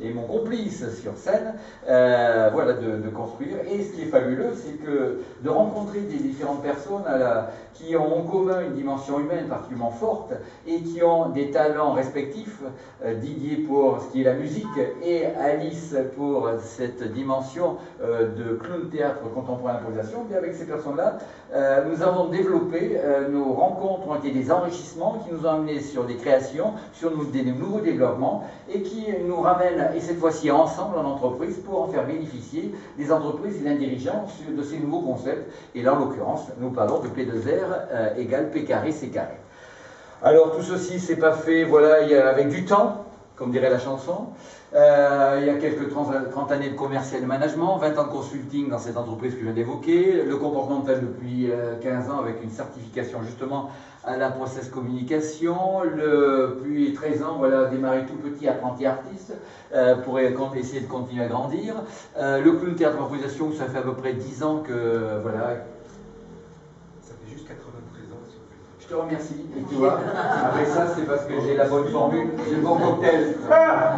et mon complice sur scène, voilà, de construire. Et ce qui est fabuleux, c'est que de rencontrer des différentes personnes qui ont en commun une dimension humaine particulièrement forte et qui ont des talents respectifs, Didier pour ce qui est la musique et Alice pour cette dimension de clown théâtre contemporain d'improvisation. Bien avec ces personnes-là, nous avons développé, nos rencontres ont été des enrichissements qui nous ont amenés sur des créations, sur des nouveaux développements et qui nous ramènent, et cette fois-ci ensemble en entreprise, pour en faire bénéficier des entreprises et des dirigeants de ces nouveaux concepts. Et là, en l'occurrence, nous parlons de P2R égale P carré, C carré. Alors tout ceci, c'est pas fait, voilà, avec du temps, comme dirait la chanson. Il y a quelques 30 années de commercial et de management, 20 ans de consulting dans cette entreprise que je viens d'évoquer, le comportemental depuis 15 ans avec une certification justement à la process communication, puis 13 ans, voilà, démarré tout petit apprenti artiste pour essayer de continuer à grandir. Le clown théâtre d'improvisation, ça fait à peu près 10 ans que, voilà. Ça fait juste 93 ans. Je te remercie. Et tu vois, avec ça, c'est parce que j'ai la bonne formule, j'ai le bon cocktail.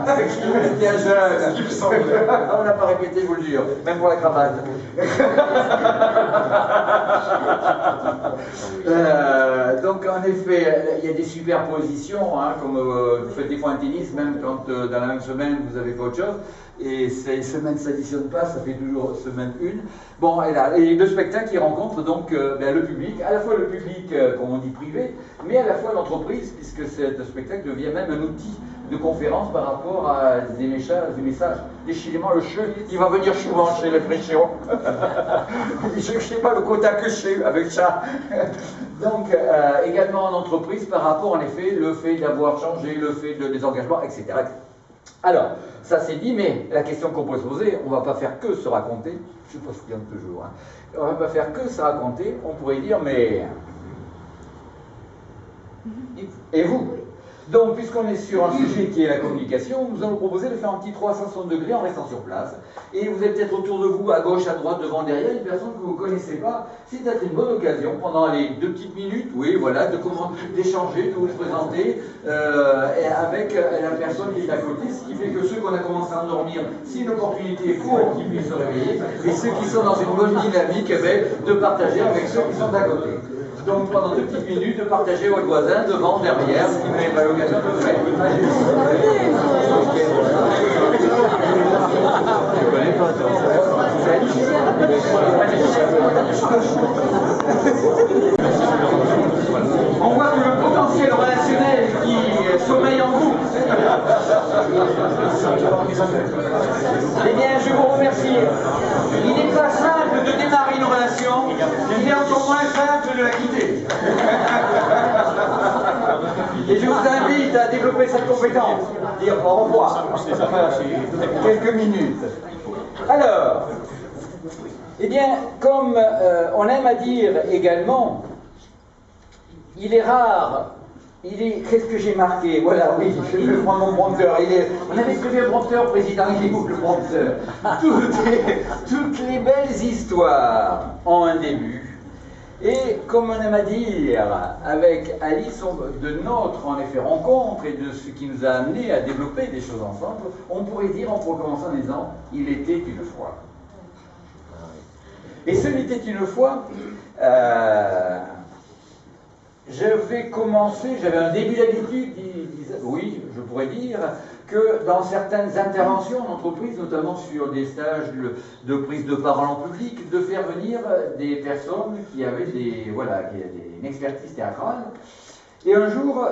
C'est que je suis bien jeune. Il me semble. On n'a pas répété, je vous le jure, même pour la cravate. Donc, en effet, il y a des superpositions, hein, comme vous faites des fois un tennis, même quand dans la même semaine vous avez fait autre chose. Et ces semaines ne s'additionnent pas, ça fait toujours semaine une. Bon, et le spectacle qui rencontre donc le public, à la fois le public, comme on dit, privé, mais à la fois l'entreprise, puisque ce spectacle devient même un outil de conférence par rapport à des messages. Décidément, le che, il va venir souvent chez les Fréchions. Je ne sais pas le quota que j'ai avec ça. Donc, également en entreprise, par rapport, en effet, le fait d'avoir changé, le fait des engagements, etc. Alors, ça c'est dit, mais la question qu'on peut se poser, on ne va pas faire que se raconter, je suppose qu'il y en a toujours, hein. On ne va pas faire que se raconter, on pourrait dire, mais... Et vous? Donc, puisqu'on est sur un sujet qui est la communication, nous allons proposer de faire un petit 360 degrés en restant sur place. Et vous avez peut-être autour de vous, à gauche, à droite, devant, derrière, une personne que vous ne connaissez pas. C'est peut-être une bonne occasion, pendant les 2 petites minutes, oui, voilà, d'échanger, de vous présenter avec la personne qui est à côté, ce qui fait que ceux qu'on a commencé à endormir, c'est une opportunité pour qu'ils puissent se réveiller, et ceux qui sont dans une bonne dynamique, de partager avec ceux qui sont à côté. Donc pendant 2 petites minutes, de partager votre voisin devant, derrière, ce qui vous n'avez pas l'occasion de faire. Je connais pas toi. C'est un musicien. On voit que le potentiel relationnel qui sommeille en vous. Eh bien, je vous remercie. Il n'est pas simple de démarrer une relation, il est encore moins simple de la quitter. Et je vous invite à développer cette compétence, dire au revoir, quelques minutes. Alors, eh bien, comme on aime à dire également, il est rare. Qu'est-ce que j'ai marqué? Voilà, oui, je vais prendre mon prompteur. On avait prévu un prompteur, président, il est où le prompteur? Toutes les belles histoires ont un début. Et comme on aime à dire, avec Alice, de notre en effet rencontre et de ce qui nous a amené à développer des choses ensemble, on pourrait commencer en disant, il était une fois. Et ce n'était une fois... je vais commencer, j'avais un début d'habitude, oui, je pourrais dire, que dans certaines interventions en entreprise, notamment sur des stages de prise de parole en public, de faire venir des personnes qui avaient une expertise théâtrale. Et un jour,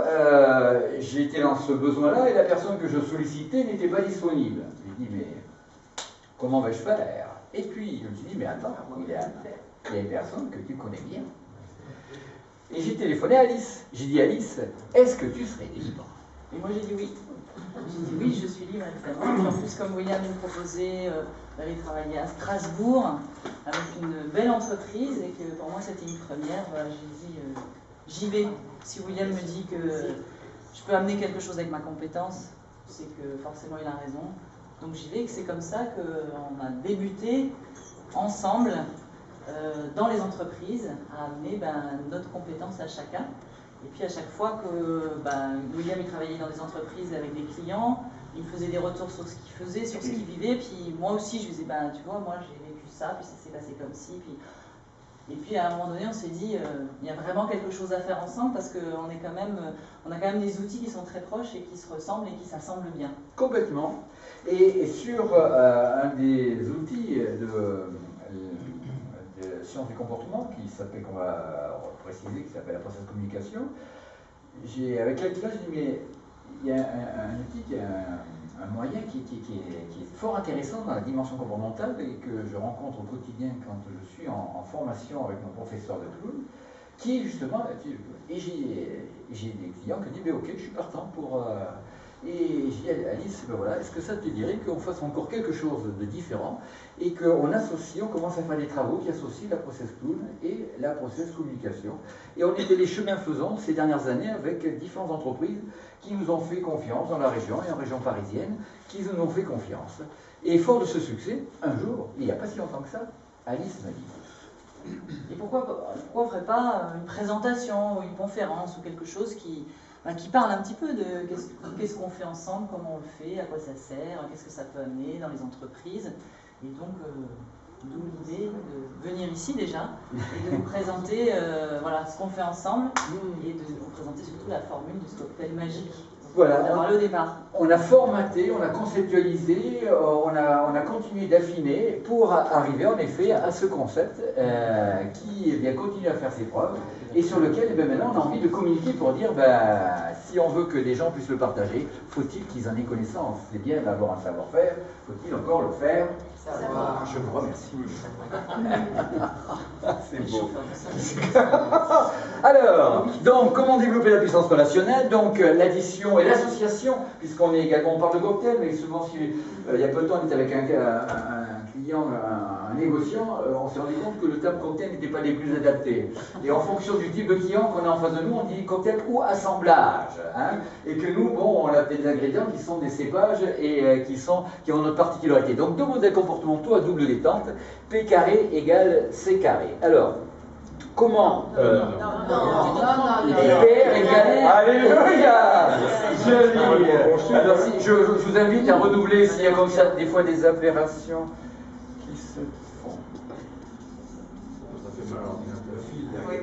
j'étais dans ce besoin-là et la personne que je sollicitais n'était pas disponible. Je me dis, mais comment vais-je faire? Et puis, je me suis dit, mais attends, il y a une personne que tu connais bien. Et j'ai téléphoné à Alice. J'ai dit, Alice, est-ce que tu serais libre? Et moi j'ai dit oui. J'ai dit oui, je suis libre évidemment. En plus, comme William me proposait d'aller travailler à Strasbourg avec une belle entreprise et que pour moi c'était une première, voilà, j'ai dit j'y vais. Si William me dit que je peux amener quelque chose avec ma compétence, c'est que forcément il a raison. Donc j'y vais et c'est comme ça qu'on a débuté ensemble dans les entreprises à amener notre compétence à chacun. Et puis à chaque fois que William travaillait dans des entreprises avec des clients, il me faisait des retours sur ce qu'il faisait, sur ce qu'il vivait, puis moi aussi je lui disais, ben tu vois, moi j'ai vécu ça, puis ça s'est passé comme ci, et puis à un moment donné on s'est dit, il y a vraiment quelque chose à faire ensemble parce qu'on on a quand même des outils qui sont très proches et qui se ressemblent et qui s'assemblent bien. Complètement. Et sur un des outils de sciences du comportement qui s'appelle, qu'on va préciser, qui s'appelle la process communication, avec l'éclat, je dis, mais il y a un outil, un moyen qui est fort intéressant dans la dimension comportementale et que je rencontre au quotidien quand je suis en formation avec mon professeur de clown, qui est justement là-dessus. Et j'ai des clients qui disent, mais ok, je suis partant pour... Et j'ai dit à Alice, ben voilà, est-ce que ça te dirait qu'on fasse encore quelque chose de différent et qu'on associe, on commence à faire des travaux qui associent la process clown et la process communication. Et on était les chemins faisants ces dernières années avec différentes entreprises qui nous ont fait confiance dans la région et en région parisienne, qui nous ont fait confiance. Et fort de ce succès, un jour, il n'y a pas si longtemps que ça, Alice m'a dit... Et pourquoi on ne ferait pas une présentation ou une conférence ou quelque chose qui parle un petit peu de qu'est-ce qu'on fait ensemble, comment on le fait, à quoi ça sert, qu'est-ce que ça peut amener dans les entreprises. Et donc, d'où l'idée de venir ici déjà et de vous présenter voilà, ce qu'on fait ensemble et de vous présenter surtout la formule du cocktail magique. Voilà, au départ. On a formaté, on a conceptualisé, on a continué d'affiner pour arriver en effet à ce concept qui bien, continue à faire ses preuves et sur lequel maintenant on a envie de communiquer pour dire si on veut que les gens puissent le partager, faut-il qu'ils en aient connaissance. C'est bien d'avoir un savoir-faire, faut-il encore le faire savoir. Je vous remercie. C'est beau. Alors, donc, comment développer la puissance relationnelle? Donc, l'addition et l'association, puisqu'on est également, on parle de cocktail, mais souvent, il y a peu de temps, on était avec un client, un négociant, on s'est rendu compte que le terme cocktail n'était pas les plus adaptés. Et en fonction du type de client qu'on a en face de nous, on dit cocktail ou assemblage. Hein, et que nous, bon, on a des ingrédients qui sont des cépages et qui ont notre particularité. Donc, deux modèles comportementaux à double détente, P carré égale C carré. Alors, comment PR égale... Alléluia. Alors, je vous invite à renouveler s'il y a comme ça des fois des aberrations qui se font. Ça fait mal à l'ordinateur. Oui,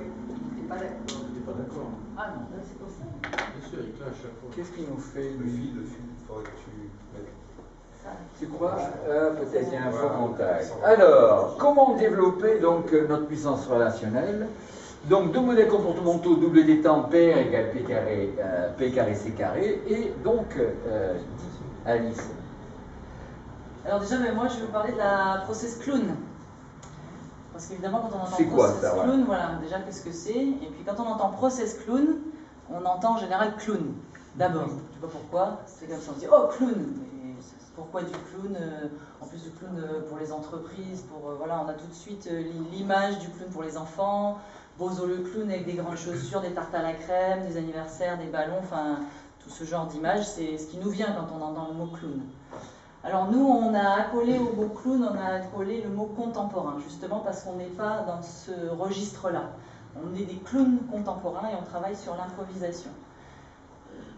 il n'est pas d'accord. Ah non, c'est pour ça. Bien sûr, il clash à chaque fois. Qu'est-ce qu'il nous fait, Le lui? fil, il faudrait que tu mettes. Tu crois? Peut-être il y a un faux montage. Alors, comment développer donc notre puissance relationnelle? Donc, deux modèles comportementaux, double détente, PR égale P carré, C carré, et donc, Alice. Alors déjà, moi je vais vous parler de la process clown. Parce qu'évidemment, quand on entend C'est quoi, process ça, clown, voilà, déjà qu'est-ce que c'est? Et puis quand on entend process clown, on entend en général clown. D'abord, je ne sais pas pourquoi, c'est comme ça, on se dit oh clown. Mais pourquoi du clown? En plus du clown pour les entreprises, voilà, on a tout de suite l'image du clown pour les enfants. Bozo le clown avec des grandes chaussures, des tartes à la crème, des anniversaires, des ballons, enfin tout ce genre d'image, c'est ce qui nous vient quand on entend le mot clown. Alors nous, on a accolé au mot clown, on a accolé le mot contemporain, justement parce qu'on n'est pas dans ce registre-là. On est des clowns contemporains et on travaille sur l'improvisation.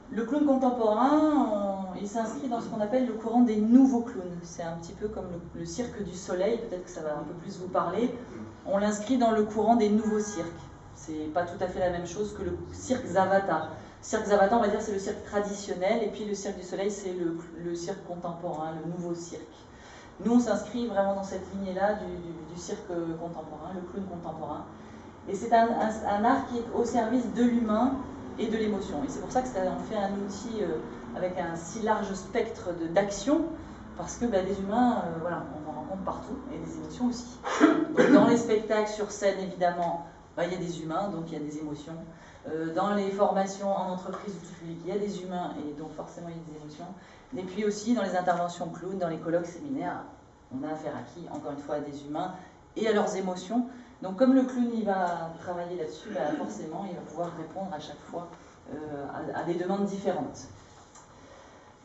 Le clown contemporain, il s'inscrit dans ce qu'on appelle le courant des nouveaux clowns. C'est un petit peu comme le cirque du soleil, peut-être que ça va un peu plus vous parler. On l'inscrit dans le courant des nouveaux cirques. C'est pas tout à fait la même chose que le cirque Zavata. Cirque Zavata, on va dire, c'est le cirque traditionnel, et puis le cirque du soleil, c'est le cirque contemporain, le nouveau cirque. Nous, on s'inscrit vraiment dans cette lignée-là du cirque contemporain, le clown contemporain. Et c'est un art qui est au service de l'humain et de l'émotion. Et c'est pour ça que on fait un outil avec un si large spectre d'action, parce que les humains, voilà, on en rencontre partout, et des émotions aussi. Donc, dans les spectacles, sur scène, évidemment, il y a des humains, donc il y a des émotions. Dans les formations en entreprise ou tout public, il y a des humains, et donc forcément il y a des émotions. Et puis aussi, dans les interventions clown, dans les colloques, séminaires, on a affaire à qui? Encore une fois, à des humains et à leurs émotions. Donc comme le clown il va travailler là-dessus, forcément il va pouvoir répondre à chaque fois à des demandes différentes.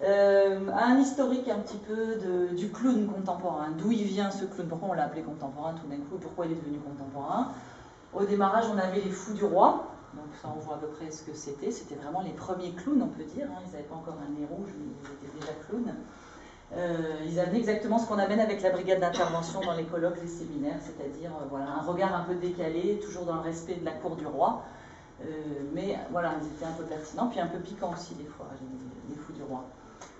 Un historique un petit peu du clown contemporain, d'où il vient ce clown, pourquoi on l'a appelé contemporain tout d'un coup, pourquoi il est devenu contemporain. Au démarrage on avait les fous du roi, Donc ça, on voit à peu près ce que c'était. C'était vraiment les premiers clowns, on peut dire. Ils n'avaient pas encore un nez rouge, mais ils étaient déjà clowns. Ils amenaient exactement ce qu'on amène avec la brigade d'intervention dans les colloques, les séminaires, c'est-à-dire voilà, un regard un peu décalé, toujours dans le respect de la cour du roi. Mais voilà, ils étaient un peu pertinents, puis un peu piquants aussi des fois, les fous du roi.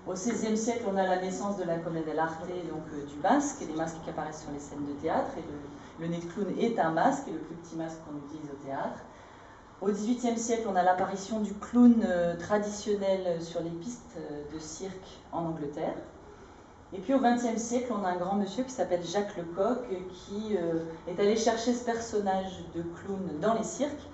Au XVIe siècle, on a la naissance de la commedia dell'arte, donc du masque, et les masques qui apparaissent sur les scènes de théâtre. Et le nez de clown est un masque, et le plus petit masque qu'on utilise au théâtre. Au XVIIIe siècle, on a l'apparition du clown traditionnel sur les pistes de cirque en Angleterre. Et puis au XXe siècle, on a un grand monsieur qui s'appelle Jacques Lecoq, qui est allé chercher ce personnage de clown dans les cirques,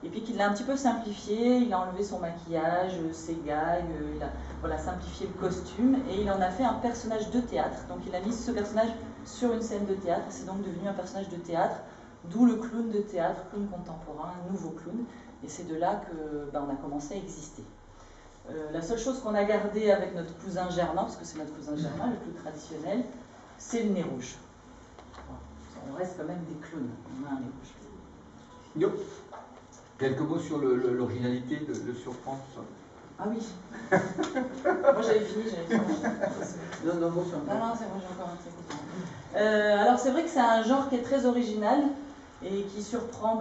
et puis qu'il l'a un petit peu simplifié. Il a enlevé son maquillage, ses gags, il a voilà, simplifié le costume, et il en a fait un personnage de théâtre. Donc il a mis ce personnage sur une scène de théâtre, et c'est donc devenu un personnage de théâtre, d'où le clown de théâtre, clown contemporain, un nouveau clown, et c'est de là qu'on a commencé à exister. La seule chose qu'on a gardée avec notre cousin Germain, parce que c'est notre cousin Germain, le plus traditionnel, c'est le nez rouge. On reste quand même des clowns, on a un nez rouge. Yo. Quelques mots sur l'originalité de surprendre ça. Ah oui. Moi j'avais fini, j'avais fini. Non, c'est bon. Non, c'est moi j'ai encore un truc. Alors c'est vrai que c'est un genre qui est très original et qui surprend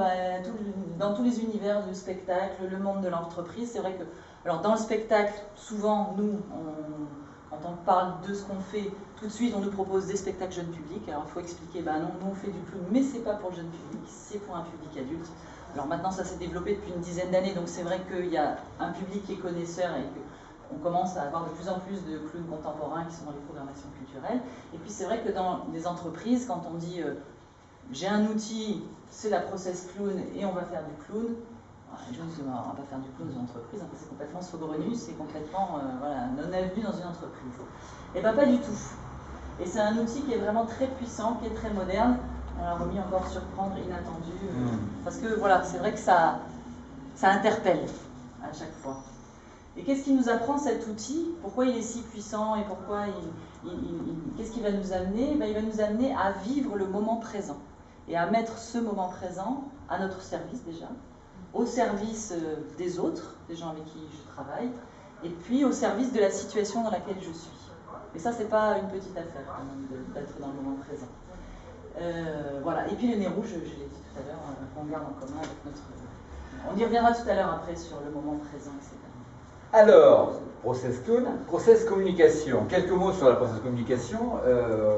dans tous les univers du spectacle, le monde de l'entreprise. C'est vrai que alors dans le spectacle, souvent nous, quand on parle de ce qu'on fait, tout de suite on nous propose des spectacles jeunes publics. Alors il faut expliquer, non, nous on fait du clown, mais c'est pas pour le jeune public, c'est pour un public adulte. Alors maintenant ça s'est développé depuis une dizaine d'années, donc c'est vrai qu'il y a un public qui est connaisseur et qu'on commence à avoir de plus en plus de clowns contemporains qui sont dans les programmations culturelles. Et puis c'est vrai que dans les entreprises, quand on dit j'ai un outil, c'est la process clown et on va faire du clown, les gens disent on va pas faire du clown dans une entreprise, c'est complètement saugrenu, c'est complètement non avenu dans une entreprise. Et bien pas du tout. Et c'est un outil qui est vraiment très puissant, qui est très moderne. On a remis encore surprendre, inattendu, parce que voilà, c'est vrai que ça interpelle à chaque fois. Et qu'est-ce qui nous apprend cet outil? Pourquoi il est si puissant et pourquoi qu'est-ce qu'il va nous amener? Il va nous amener à vivre le moment présent et à mettre ce moment présent à notre service déjà, au service des autres, des gens avec qui je travaille, et puis au service de la situation dans laquelle je suis. Et ça, c'est pas une petite affaire quand même d'être dans le moment présent. Voilà. Et puis le nez rouge, je l'ai dit tout à l'heure, qu'on garde en commun avec notre... On y reviendra tout à l'heure après sur le moment présent, etc. Alors, process clown, process communication. Quelques mots sur la process communication.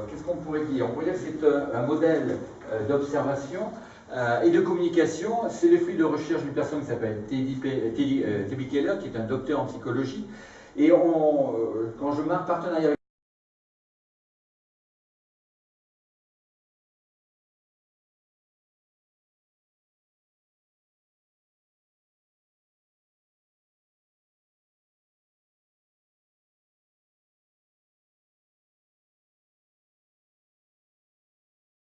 Qu'est-ce qu'on pourrait dire? On pourrait dire que c'est un modèle d'observation et de communication. C'est le fruit de recherche d'une personne qui s'appelle T.B. Keller, qui est un docteur en psychologie. Et quand je marque partenariat avec